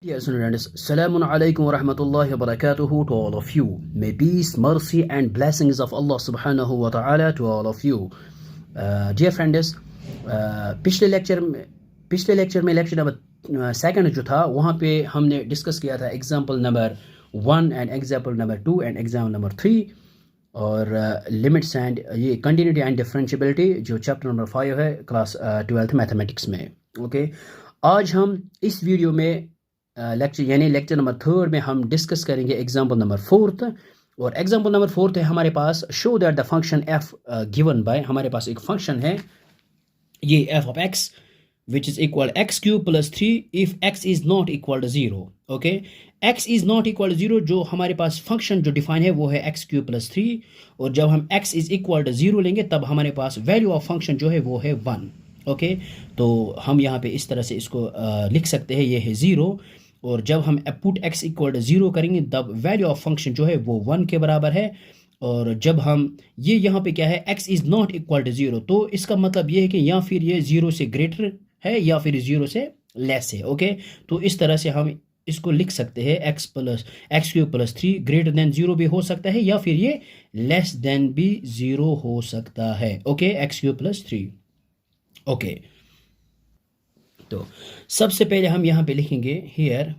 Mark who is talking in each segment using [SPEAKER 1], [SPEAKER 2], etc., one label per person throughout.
[SPEAKER 1] Dear students, Assalamu alaikum wa rahmatullahi wa barakatuhu to all of you. May peace, mercy and blessings of Allah subhanahu wa ta'ala to all of you. Dear friends, पिछले lecture में lecture number second जो था वहाँ पे हमने discuss किया था example number 1 and example number 2 and example number 3 और लिमिट्स एंड ये कंटिन्यूटी एंड डिफरेंशियबिलिटी जो चैप्टर नंबर 5 है क्लास 12th मैथमेटिक्स में. ओके, आज हम इस वीडियो में लेक्चर नंबर 3 में हम डिस्कस करेंगे एग्जाम्पल नंबर 4th. और एग्जाम्पल नंबर 4th है हमारे पास show that the function f given by, हमारे पास एक फंक्शन है ये f of x which is equal x cube plus 3 if x is not equal to 0. Okay, x is not equal to 0 जो हमारे पास फंक्शन जो डिफाइन है वो है एक्स क्यूब प्लस 3 और जब हम एक्स इज इक्वल टू 0 लेंगे तब हमारे पास वैल्यू ऑफ फंक्शन जो है वो है 1. ओके, तो हम यहाँ पे इस तरह से इसको लिख सकते हैं, ये है 0 और जब हम पुट x इक्वल टू 0 करेंगे तब वैल्यू ऑफ फंक्शन जो है वो 1 के बराबर है. और जब हम ये यहाँ पे क्या है x is not equal to 0 तो इसका मतलब ये है कि या फिर ये 0 से ग्रेटर है या फिर 0 से लेस है. ओके, तो इस तरह से हम इसको लिख सकते हैं x cube plus 3 greater than 0 भी हो सकता है या फिर ये लेस देन भी 0 हो सकता है. Okay, x cube plus 3. Okay, तो सबसे पहले हम यहाँ पे लिखेंगे हियर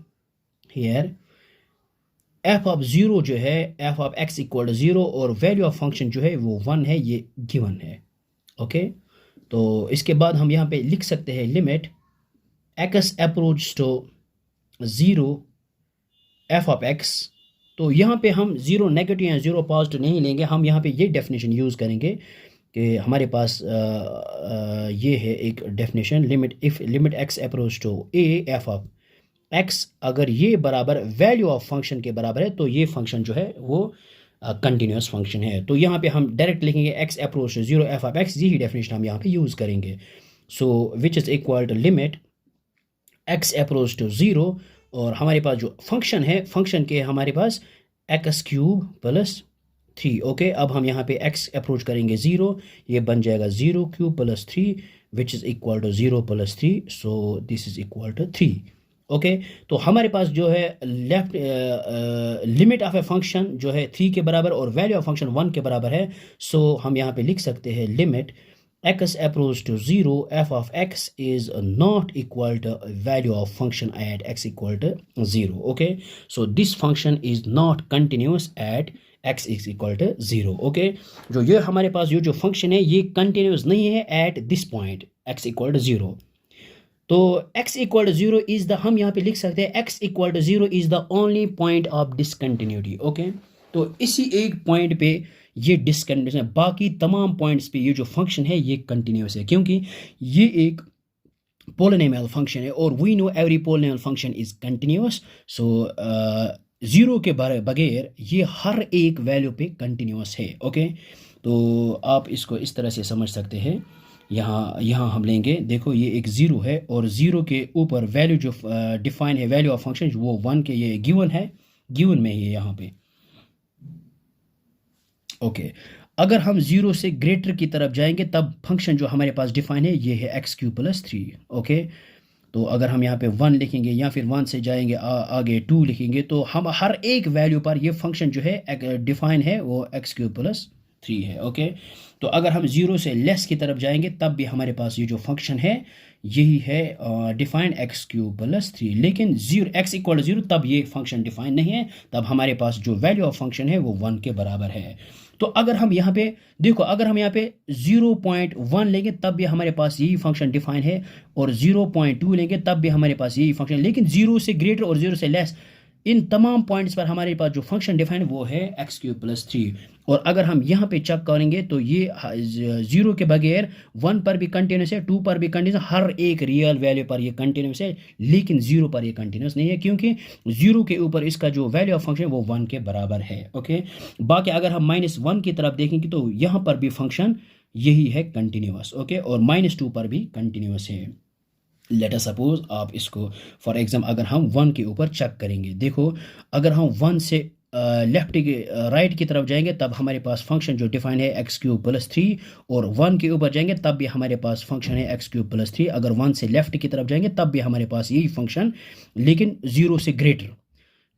[SPEAKER 1] एफ ऑफ 0 जो है f of x equal to 0 और वैल्यू ऑफ फंक्शन जो है वो 1 है, ये गिवन है. ओके, तो इसके बाद हम यहाँ पे लिख सकते हैं limit x approach to 0 f of x. तो यहाँ पे हम 0 नेगेटिव या 0 पॉजिटिव नहीं लेंगे, हम यहाँ पे ये डेफिनेशन यूज़ करेंगे कि हमारे पास ये है एक definition limit x approach to a f of x, अगर ये बराबर वैल्यू ऑफ फंक्शन के बराबर है तो ये फंक्शन जो है वो कंटिन्यूस फंक्शन है. तो यहाँ पे हम डायरेक्ट लिखेंगे x approach to 0 f of x, यही डेफिनेशन हम यहाँ पे यूज़ करेंगे. So which is equal to limit x approach to 0 और हमारे पास जो फंक्शन है फंक्शन के हमारे पास एक्स क्यूब प्लस 3. ओके, अब हम यहाँ पे x अप्रोच करेंगे 0, ये बन जाएगा 0 cube plus 3 which is equal to 0 plus 3, so this is equal to 3. Okay, तो हमारे पास जो है left limit of a function जो है 3 के बराबर और वैल्यू ऑफ फंक्शन 1 के बराबर है. सो हम यहाँ पे लिख सकते हैं limit x approach to 0 f of x is not equal to value of function at x equal to 0. Okay, so this function is not continuous at x is equal to 0. Okay, जो ये हमारे पास जो function है ये continuous नहीं है at this point x equal to 0. तो x equal to 0 is the, हम यहाँ पे लिख सकते हैं x equal to 0 is the only point of discontinuity. Okay, तो इसी एक पॉइंट पे ये डिसकंटिन्यूस है, बाकी तमाम पॉइंट्स पे ये जो फंक्शन है ये कंटिन्यूस है क्योंकि ये एक पोलिनोमियल फंक्शन है और we know every polynomial function is continuous. So 0 के बगैर ये हर एक वैल्यू पे कंटिन्यूस है. ओके, तो आप इसको इस तरह से समझ सकते हैं. यहाँ हम लेंगे, देखो ये एक 0 है और 0 के ऊपर वैल्यू जो डिफाइन है वैल्यू ऑफ फंक्शन वो 1 के, ये गिवन है, गिवन में ये यहाँ पे. ओके, अगर हम 0 से ग्रेटर की तरफ जाएंगे तब फंक्शन जो हमारे पास डिफाइन है ये है एक्स क्यूब प्लस 3. ओके, तो अगर हम यहाँ पे 1 लिखेंगे या फिर 1 से जाएंगे आगे 2 लिखेंगे तो हम हर एक वैल्यू पर ये फंक्शन जो है डिफाइन है वो एक्स क्यूब प्लस 3 है. ओके, तो अगर हम 0 से लेस की तरफ जाएंगे तब भी हमारे पास ये जो फंक्शन है यही है डिफाइंड एक्स क्यूब प्लस 3. लेकिन 0 एक्स इक्वल टू 0 तब ये फंक्शन डिफाइन नहीं है, तब हमारे पास जो वैल्यू ऑफ फंक्शन है वो 1 के बराबर है. तो अगर हम यहाँ पे देखो, अगर हम यहाँ पे 0.1 लेंगे तब भी हमारे पास यही फंक्शन डिफाइन है और 0.2 लेंगे तब भी हमारे पास यही फंक्शन, लेकिन 0 से ग्रेटर और 0 से लेस इन तमाम पॉइंट्स पर हमारे पास जो फंक्शन डिफाइन वो है एक्स क्यूब प्लस 3. और अगर हम यहाँ पे चेक करेंगे तो ये 0 के बगैर 1 पर भी कंटिन्यूस है, 2 पर भी कंटिन्यूस, हर एक रियल वैल्यू पर ये कंटिन्यूस है, लेकिन 0 पर ये कंटिन्यूस नहीं है क्योंकि 0 के ऊपर इसका जो वैल्यू ऑफ फंक्शन वो 1 के बराबर है. ओके, बाकी अगर हम -1 की तरफ देखेंगे तो यहाँ पर भी फंक्शन यही है कंटिन्यूस. ओके, और -2 पर भी कंटिन्यूस है. लेट अस सपोज आप इसको फॉर एग्जाम्पल अगर हम 1 के ऊपर चेक करेंगे, देखो अगर हम 1 से लेफ्ट की राइट की तरफ जाएंगे तब हमारे पास फंक्शन जो डिफाइन है एक्स क्यूब प्लस 3, और 1 के ऊपर जाएंगे तब भी हमारे पास फंक्शन है एक्स क्यूब प्लस 3। अगर 1 से लेफ्ट की तरफ जाएंगे तब भी हमारे पास यही फंक्शन, लेकिन 0 से ग्रेटर।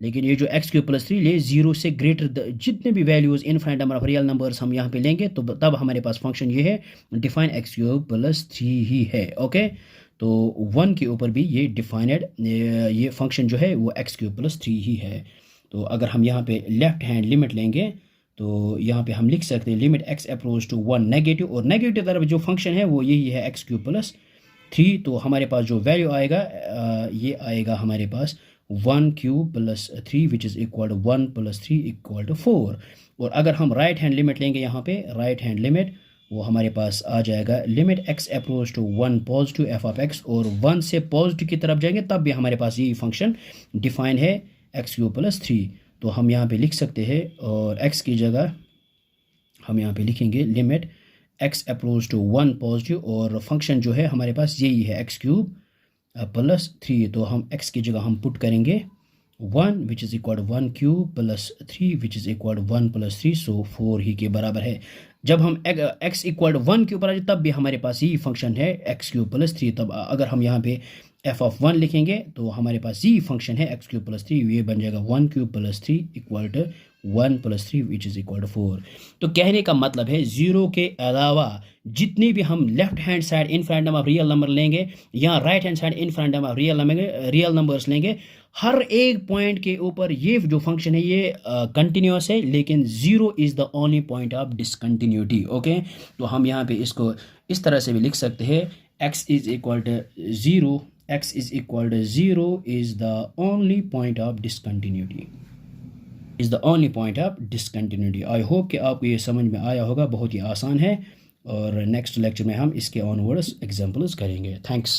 [SPEAKER 1] लेकिन ये जो एक्स क्यूब प्लस 3 ले 0 से ग्रेटर जितने भी values infinite number of real numbers हम यहाँ पे लेंगे तो तब हमारे पास फंक्शन ये है डिफाइन एक्स क्यूब प्लस 3 ही है। ओके, तो 1 के ऊपर भी ये डिफाइनेड ये फंक्शन जो है वो एक्स क्यूब प्लस 3 ही है। तो अगर हम यहाँ पे लेफ्ट हैंड लिमिट लेंगे तो यहाँ पे हम लिख सकते हैं limit x approach to 1 negative, और नेगेटिव तरफ जो फंक्शन है वो यही है एक्स क्यूब प्लस 3। तो हमारे पास जो वैल्यू आएगा ये आएगा हमारे पास 1 cube plus 3 which is equal to 1 plus 3 equal to 4। और अगर हम राइट हैंड लिमिट लेंगे यहाँ पे राइट हैंड लिमिट वो हमारे पास आ जाएगा limit x approach to 1 positive f of x, और 1 से पॉजिटिव की तरफ जाएंगे तब भी हमारे पास यही फंक्शन डिफाइन है एक्स क्यूब प्लस 3। तो हम यहाँ पे लिख सकते हैं, और x की जगह हम यहाँ पे लिखेंगे limit x approach to 1 positive, और फंक्शन जो है हमारे पास यही है एक्स क्यूब प्लस 3। तो हम x की जगह हम पुट करेंगे 1 which is equal to 1 cube plus 3 which is equal to 1 plus 3, so 4 ही के बराबर है। जब हम x इक्वल टू 1 के ऊपर आ जाए तब भी हमारे पास यही फंक्शन है एक्स क्यूब प्लस 3। तब अगर हम यहाँ पे एफ ऑफ 1 लिखेंगे तो हमारे पास यही फंक्शन है एक्स क्यूब प्लस 3, ये बन जाएगा 1 cube plus 3 equal to 1 plus 3 which is equal to 4। तो कहने का मतलब है 0 के अलावा जितने भी हम left hand side infinite number of real number लेंगे या right hand side infinite number of real numbers लेंगे, हर एक पॉइंट के ऊपर ये जो फंक्शन है ये कंटिन्यूस है, लेकिन 0 is the only point of discontinuity. Okay, तो हम यहाँ पे इसको इस तरह से भी लिख सकते हैं x is equal to 0, x is equal to 0 is the only point of discontinuity, is the only point of discontinuity। I hope कि आपको ये समझ में आया होगा, बहुत ही आसान है, और नेक्स्ट लेक्चर में हम इसके ऑनवर्ड्स एग्जांपल्स करेंगे। थैंक्स।